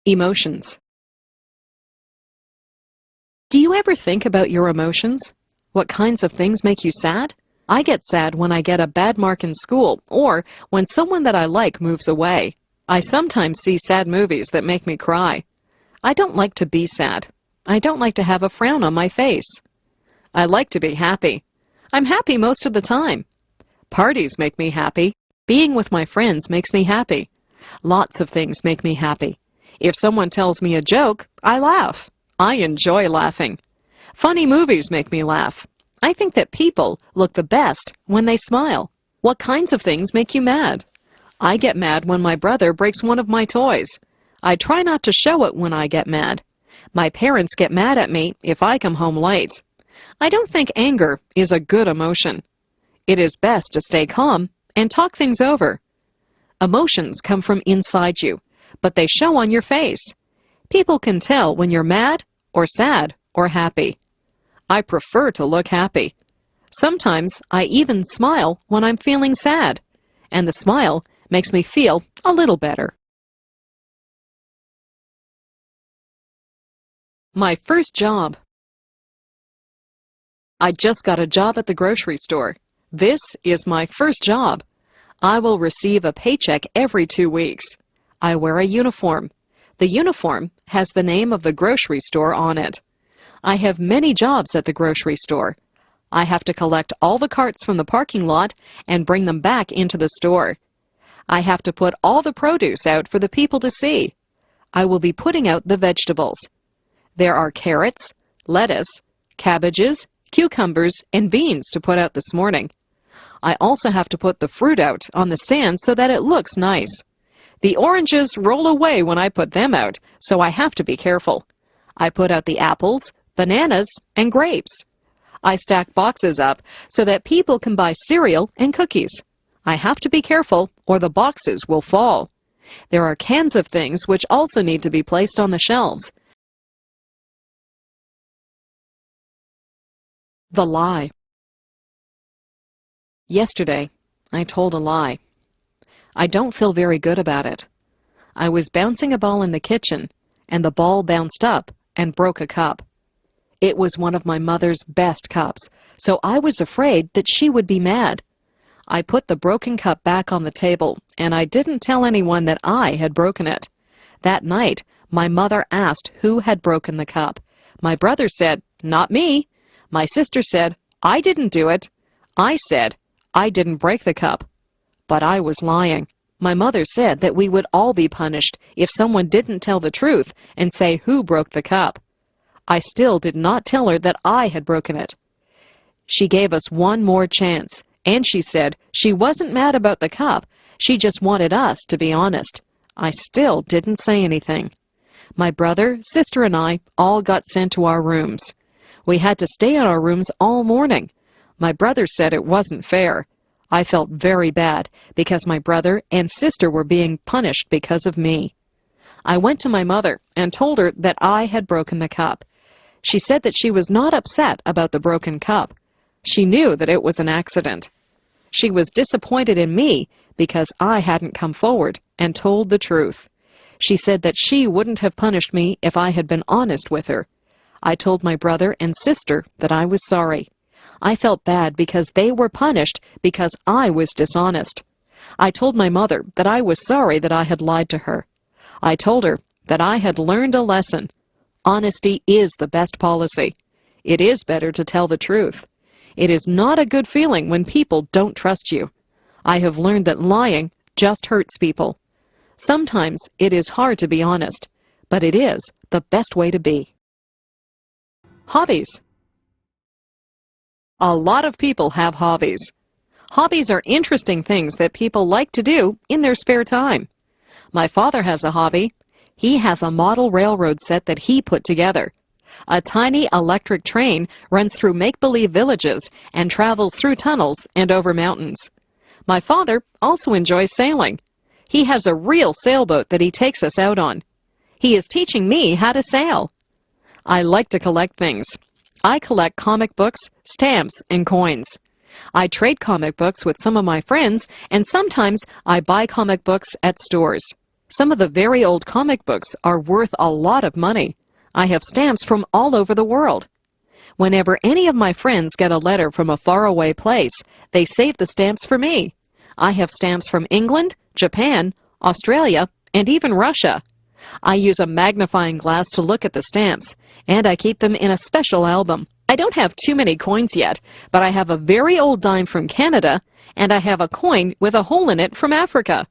Emotions. Do you ever think about your emotions? What kinds of things make you sad? I get sad when I get a bad mark in school or when someone that I like moves away. I sometimes see sad movies that make me cry. I don't like to be sad. I don't like to have a frown on my face. I like to be happy. I'm happy most of the time. Parties make me happy. Being with my friends makes me happy. Lots of things make me happy. If someone tells me a joke, I laugh. I enjoy laughing. Funny movies make me laugh. I think that people look the best when they smile. What kinds of things make you mad? I get mad when my brother breaks one of my toys. I try not to show it when I get mad. My parents get mad at me if I come home late. I don't think anger is a good emotion. It is best to stay calm and talk things over. Emotions come from inside you, but they show on your face. People can tell when you're mad or sad or happy. I prefer to look happy. Sometimes I even smile when I'm feeling sad, and the smile makes me feel a little better. My first job. I just got a job at the grocery store. This is my first job. I will receive a paycheck every 2 weeks. I wear a uniform. The uniform has the name of the grocery store on it. I have many jobs at the grocery store. I have to collect all the carts from the parking lot and bring them back into the store. I have to put all the produce out for the people to see. I will be putting out the vegetables. There are carrots, lettuce, cabbages, cucumbers, and beans to put out this morning. I also have to put the fruit out on the stand so that it looks nice. The oranges roll away when I put them out, so I have to be careful. I put out the apples, bananas, and grapes. I stack boxes up so that people can buy cereal and cookies. I have to be careful or the boxes will fall. There are cans of things which also need to be placed on the shelves. The lie. Yesterday, I told a lie. I don't feel very good about it. I was bouncing a ball in the kitchen, and the ball bounced up and broke a cup. It was one of my mother's best cups, so I was afraid that she would be mad. I put the broken cup back on the table, and I didn't tell anyone that I had broken it. That night, my mother asked who had broken the cup. My brother said, "Not me." My sister said, "I didn't do it." I said, "I didn't break the cup." But I was lying. My mother said that we would all be punished if someone didn't tell the truth and say who broke the cup. I still did not tell her that I had broken it. She gave us one more chance, and she said she wasn't mad about the cup. She just wanted us to be honest. I still didn't say anything. My brother, sister, and I all got sent to our rooms. We had to stay in our rooms all morning. My brother said it wasn't fair. I felt very bad because my brother and sister were being punished because of me. I went to my mother and told her that I had broken the cup. She said that she was not upset about the broken cup. She knew that it was an accident. She was disappointed in me because I hadn't come forward and told the truth. She said that she wouldn't have punished me if I had been honest with her. I told my brother and sister that I was sorry. I felt bad because they were punished because I was dishonest. I told my mother that I was sorry that I had lied to her. I told her that I had learned a lesson. Honesty is the best policy. It is better to tell the truth. It is not a good feeling when people don't trust you. I have learned that lying just hurts people. Sometimes it is hard to be honest, but it is the best way to be. Hobbies. A lot of people have hobbies. Hobbies are interesting things that people like to do in their spare time. My father has a hobby. He has a model railroad set that he put together. A tiny electric train runs through make-believe villages and travels through tunnels and over mountains. My father also enjoys sailing. He has a real sailboat that he takes us out on. He is teaching me how to sail. I like to collect things. I collect comic books, stamps, and coins. I trade comic books with some of my friends, and sometimes I buy comic books at stores. Some of the very old comic books are worth a lot of money. I have stamps from all over the world. Whenever any of my friends get a letter from a faraway place, they save the stamps for me. I have stamps from England, Japan, Australia, and even Russia. I use a magnifying glass to look at the stamps, and I keep them in a special album. I don't have too many coins yet, but I have a very old dime from Canada, and I have a coin with a hole in it from Africa.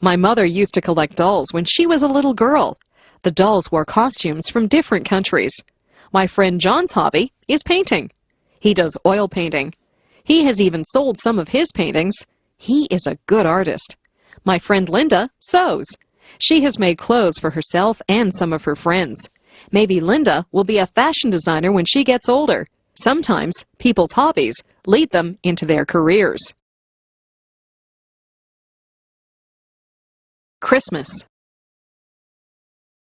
My mother used to collect dolls when she was a little girl. The dolls wore costumes from different countries. My friend John's hobby is painting. He does oil painting. He has even sold some of his paintings. He is a good artist. My friend Linda sews. She has made clothes for herself and some of her friends. Maybe Linda will be a fashion designer when she gets older. Sometimes people's hobbies lead them into their careers. Christmas.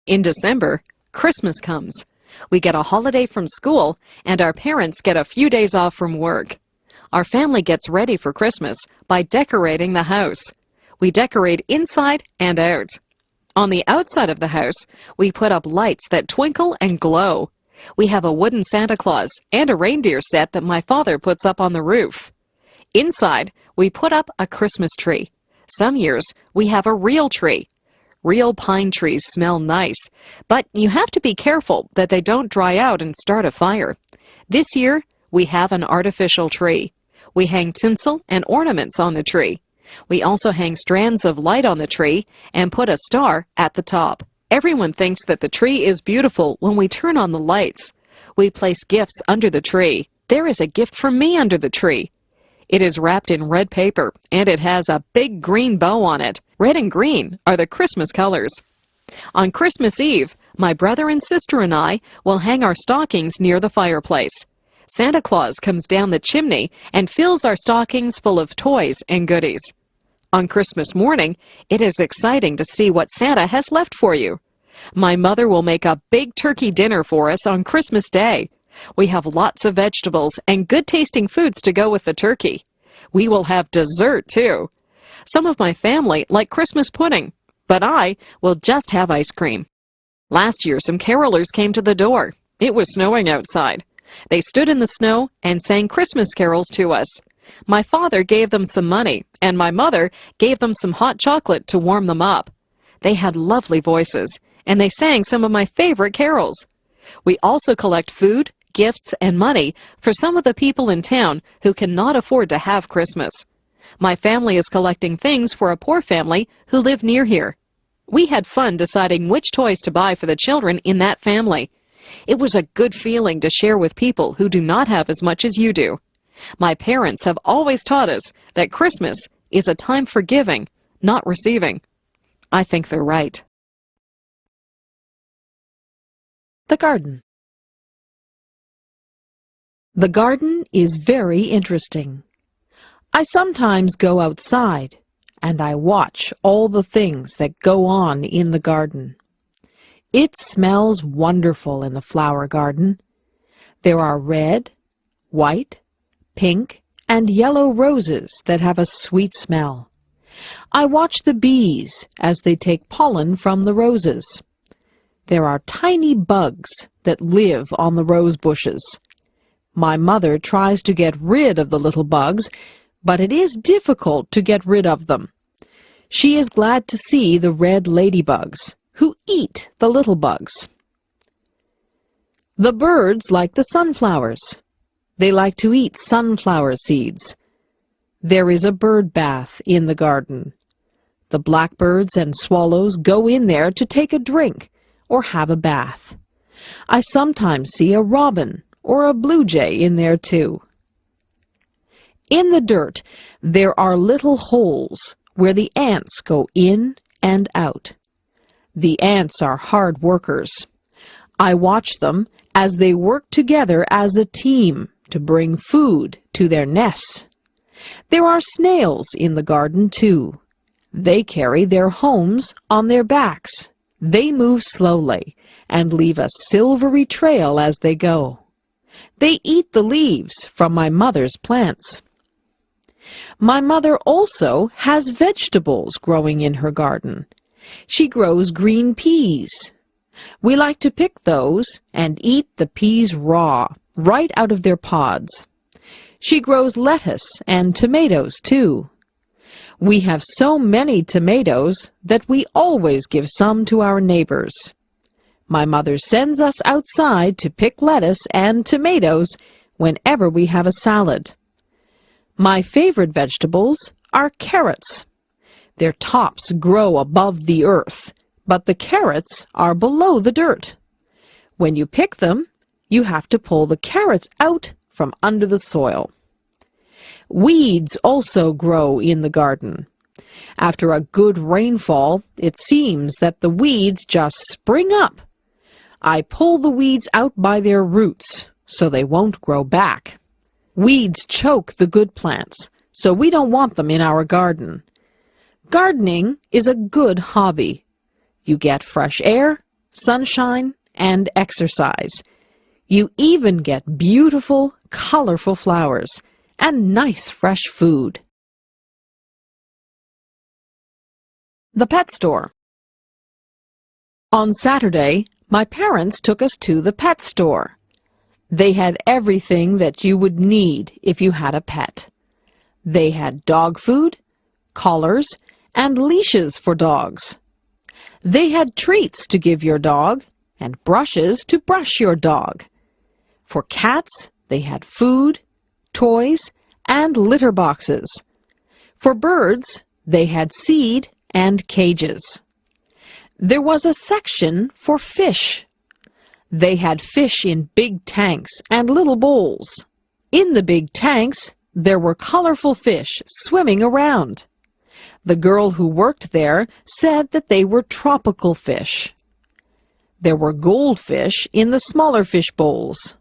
In December, Christmas comes. We get a holiday from school, and our parents get a few days off from work. Our family gets ready for Christmas by decorating the house. We decorate inside and out. On the outside of the house, we put up lights that twinkle and glow. We have a wooden Santa Claus and a reindeer set that my father puts up on the roof. Inside, we put up a Christmas tree. Some years, we have a real tree. Real pine trees smell nice, but you have to be careful that they don't dry out and start a fire. This year, we have an artificial tree. We hang tinsel and ornaments on the tree. We also hang strands of light on the tree and put a star at the top. Everyone thinks that the tree is beautiful when we turn on the lights. We place gifts under the tree. There is a gift for me under the tree. It is wrapped in red paper, and it has a big green bow on it. Red and green are the Christmas colors. On Christmas Eve, my brother and sister and I will hang our stockings near the fireplace. Santa Claus comes down the chimney and fills our stockings full of toys and goodies. On Christmas morning, it is exciting to see what Santa has left for you. My mother will make a big turkey dinner for us on Christmas Day. We have lots of vegetables and good-tasting foods to go with the turkey. We will have dessert, too. Some of my family like Christmas pudding, but I will just have ice cream. Last year, some carolers came to the door. It was snowing outside. They stood in the snow and sang Christmas carols to us. My father gave them some money, and my mother gave them some hot chocolate to warm them up. They had lovely voices, and they sang some of my favorite carols. We also collect food, gifts, and money for some of the people in town who cannot afford to have Christmas. My family is collecting things for a poor family who live near here. We had fun deciding which toys to buy for the children in that family. It was a good feeling to share with people who do not have as much as you do. My parents have always taught us that Christmas is a time for giving, not receiving. I think they're right. The garden. The garden is very interesting. I sometimes go outside and I watch all the things that go on in the garden. It smells wonderful in the flower garden. There are red, white, pink, and yellow roses that have a sweet smell. I watch the bees as they take pollen from the roses. There are tiny bugs that live on the rose bushes. My mother tries to get rid of the little bugs, but it is difficult to get rid of them. She is glad to see the red ladybugs, who eat the little bugs. The birds like the sunflowers. They like to eat sunflower seeds. There is a bird bath in the garden. The blackbirds and swallows go in there to take a drink or have a bath. I sometimes see a robin or a blue jay in there too. In the dirt, there are little holes where the ants go in and out. The ants are hard workers. I watch them as they work together as a team to bring food to their nests. There are snails in the garden too. They carry their homes on their backs. They move slowly and leave a silvery trail as they go. They eat the leaves from my mother's plants. My mother also has vegetables growing in her garden. She grows green peas. We like to pick those and eat the peas raw, right out of their pods. She grows lettuce and tomatoes, too. We have so many tomatoes that we always give some to our neighbors. My mother sends us outside to pick lettuce and tomatoes whenever we have a salad. My favorite vegetables are carrots. Their tops grow above the earth, but the carrots are below the dirt. When you pick them, you have to pull the carrots out from under the soil. Weeds also grow in the garden. After a good rainfall, it seems that the weeds just spring up. I pull the weeds out by their roots so they won't grow back. Weeds choke the good plants, so we don't want them in our garden. Gardening is a good hobby. You get fresh air, sunshine, and exercise. You even get beautiful, colorful flowers and nice fresh food. The pet store. On Saturday, my parents took us to the pet store. They had everything that you would need if you had a pet. They had dog food, collars, and leashes for dogs. They had treats to give your dog and brushes to brush your dog. For cats, they had food, toys, and litter boxes. For birds, they had seed and cages. There was a section for fish. They had fish in big tanks and little bowls. In the big tanks, there were colorful fish swimming around. The girl who worked there said that they were tropical fish. There were goldfish in the smaller fish bowls.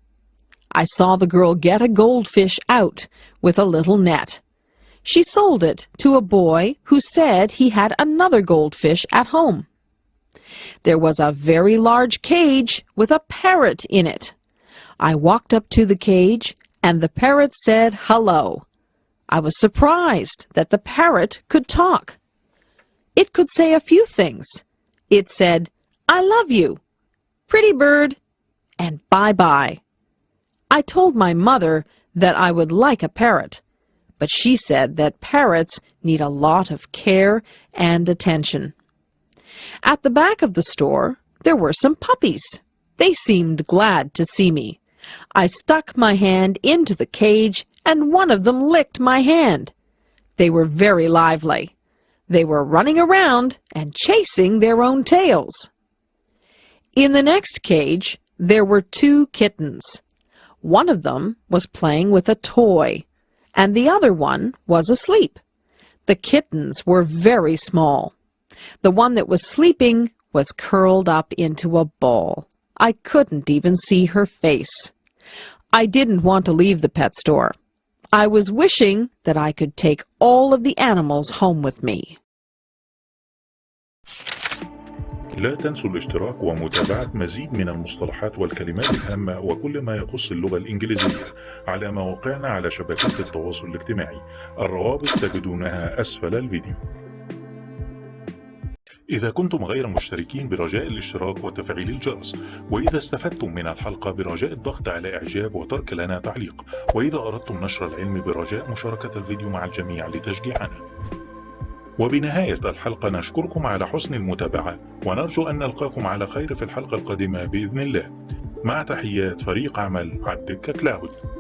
I saw the girl get a goldfish out with a little net. She sold it to a boy who said he had another goldfish at home. There was a very large cage with a parrot in it. I walked up to the cage, and the parrot said hello. I was surprised that the parrot could talk. It could say a few things. It said, "I love you," "Pretty bird," and "Bye-bye." I told my mother that I would like a parrot, but she said that parrots need a lot of care and attention. At the back of the store, there were some puppies. They seemed glad to see me. I stuck my hand into the cage, and one of them licked my hand. They were very lively. They were running around and chasing their own tails. In the next cage, there were 2 kittens. One of them was playing with a toy, and the other one was asleep. The kittens were very small. The one that was sleeping was curled up into a ball. I couldn't even see her face. I didn't want to leave the pet store. I was wishing that I could take all of the animals home with me. لا تنسوا الاشتراك ومتابعة مزيد من المصطلحات والكلمات الهامة وكل ما يخص اللغة الإنجليزية على مواقعنا على شبكات التواصل الاجتماعي. الروابط تجدونها أسفل الفيديو. إذا كنتم غير مشتركين برجاء الاشتراك وتفعيل الجرس، وإذا استفدتم من الحلقة برجاء الضغط على إعجاب وترك لنا تعليق، وإذا أردتم نشر العلم برجاء مشاركة الفيديو مع الجميع لتشجيعنا. وبنهاية الحلقة نشكركم على حسن المتابعة، ونرجو أن نلقاكم على خير في الحلقة القادمة بإذن الله. مع تحيات فريق عمل الدكة كلاود.